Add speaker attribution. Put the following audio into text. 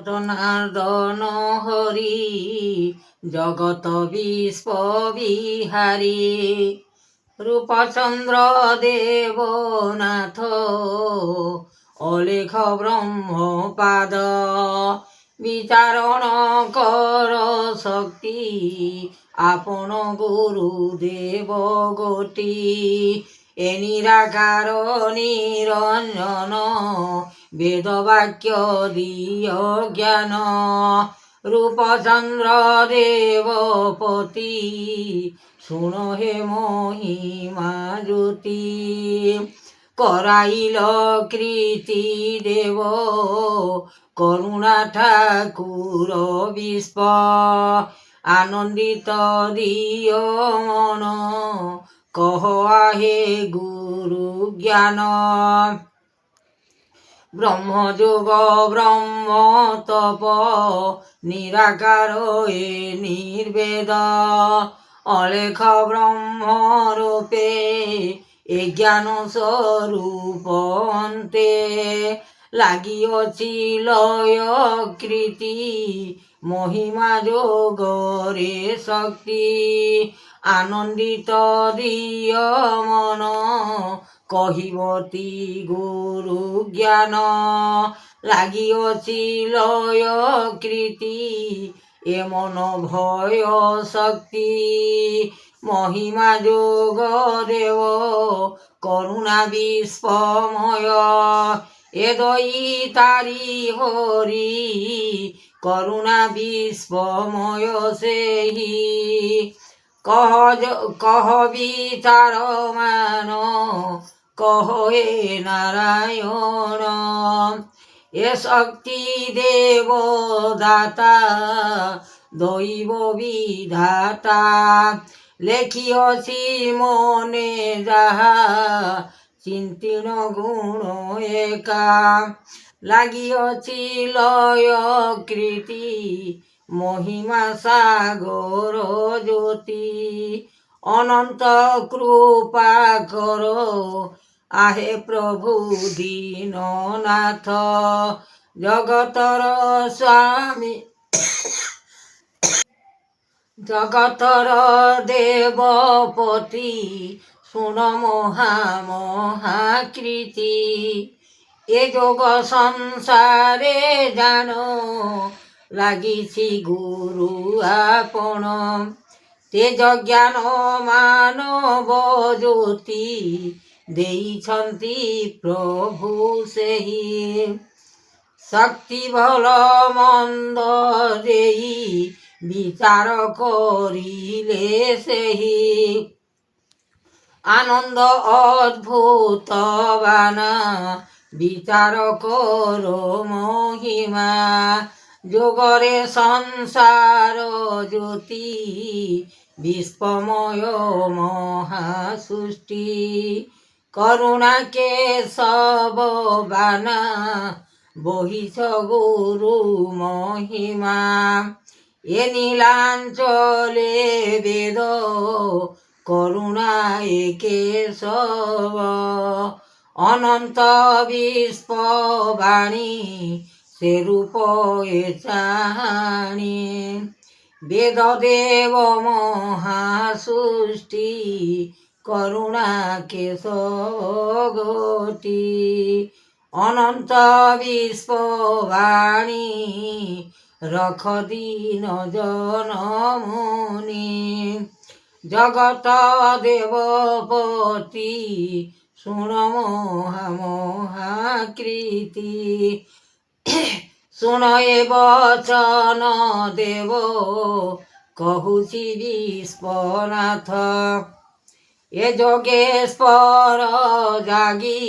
Speaker 1: জনার্দন হরি জগত বিশ্ববিহারী রূপচন্দ্র দেবনাথ অলেখ ব্রহ্মপাদ বিচারণ কর শক্তি আপন গুরুদেব গোটি এ নিরাকার নিরঞ্জন বেদবাক্য দিয় জ্ঞান রূপচন্দ্র দেবপতি শুণ হে মহিমা জ্যোতি করাইল কৃতি দেব করুণা ঠাকুর বিশ্ব আনন্দিত দিয় মন কহ আহে গুরু জ্ঞান ব্রহ্মযোগ ব্রহ্ম তপ নিরাকার এ নির্বেদ অলেখ ব্রহ্মরূপে এ জ্ঞান স্বরূপ অন্তে লাগিଅছি লয় কৃতি মহিমা যোগরে শক্তি আনন্দিত দিয় মন কহিবতি গুরু জ্ঞান লাগিଅছি লয় কৃতি এ মন ভয় শক্তি মহিমা যোগ দেব করুণা বিশ্বময় এ দই তারি হরি করুণা বিশ্বময় সেহি কহ বিচার মান কহ হে নারায়ণ এ শক্তি দেব দাতা দৈব বিধাতা লেখিଅছি মনে যাহা চিন্তিন গুণ একা লাগিଅছি লয় কৃতি মহিমা সাগর জ্যোতি অনন্ত কৃপা কর আহে প্রভু দীননাথ জগতর স্বামী জগতর দেবপতি শুণ মহা মহাকৃতি এ যোগ সংসারে জান লাগিছি গুরু আপন তেজ জ্ঞান মানব জ্যোতি ଦେଇଛନ୍ତି প্রভু ସେହି শক্তি বল মন্দ দেই বিচার করিলে ସେହି আনন্দ অদ্ভুত বানা বিচার কর মহিমা যোগরে সংসার জ্যোতি বিশ্বময় মহাসৃষ্টি করুণা কেশব বানা বহিষ গুরু মহিমা এ নীলাঞ্চলে বেদ করুণা এ কেশব অনন্ত বিশ্ববাণী সে রূপ এ চাহানি বেদ দেব মহাসৃষ্টি করুণা কেশব গতি অনন্ত বিশ্ববাণী রখ দীন জনমুনি জগত দেবপতি শুণ মহা মহাকৃতি শুণ এ বচন দেব কহুছি বিশ্বনাথ এ যোগেশ্বর জাগি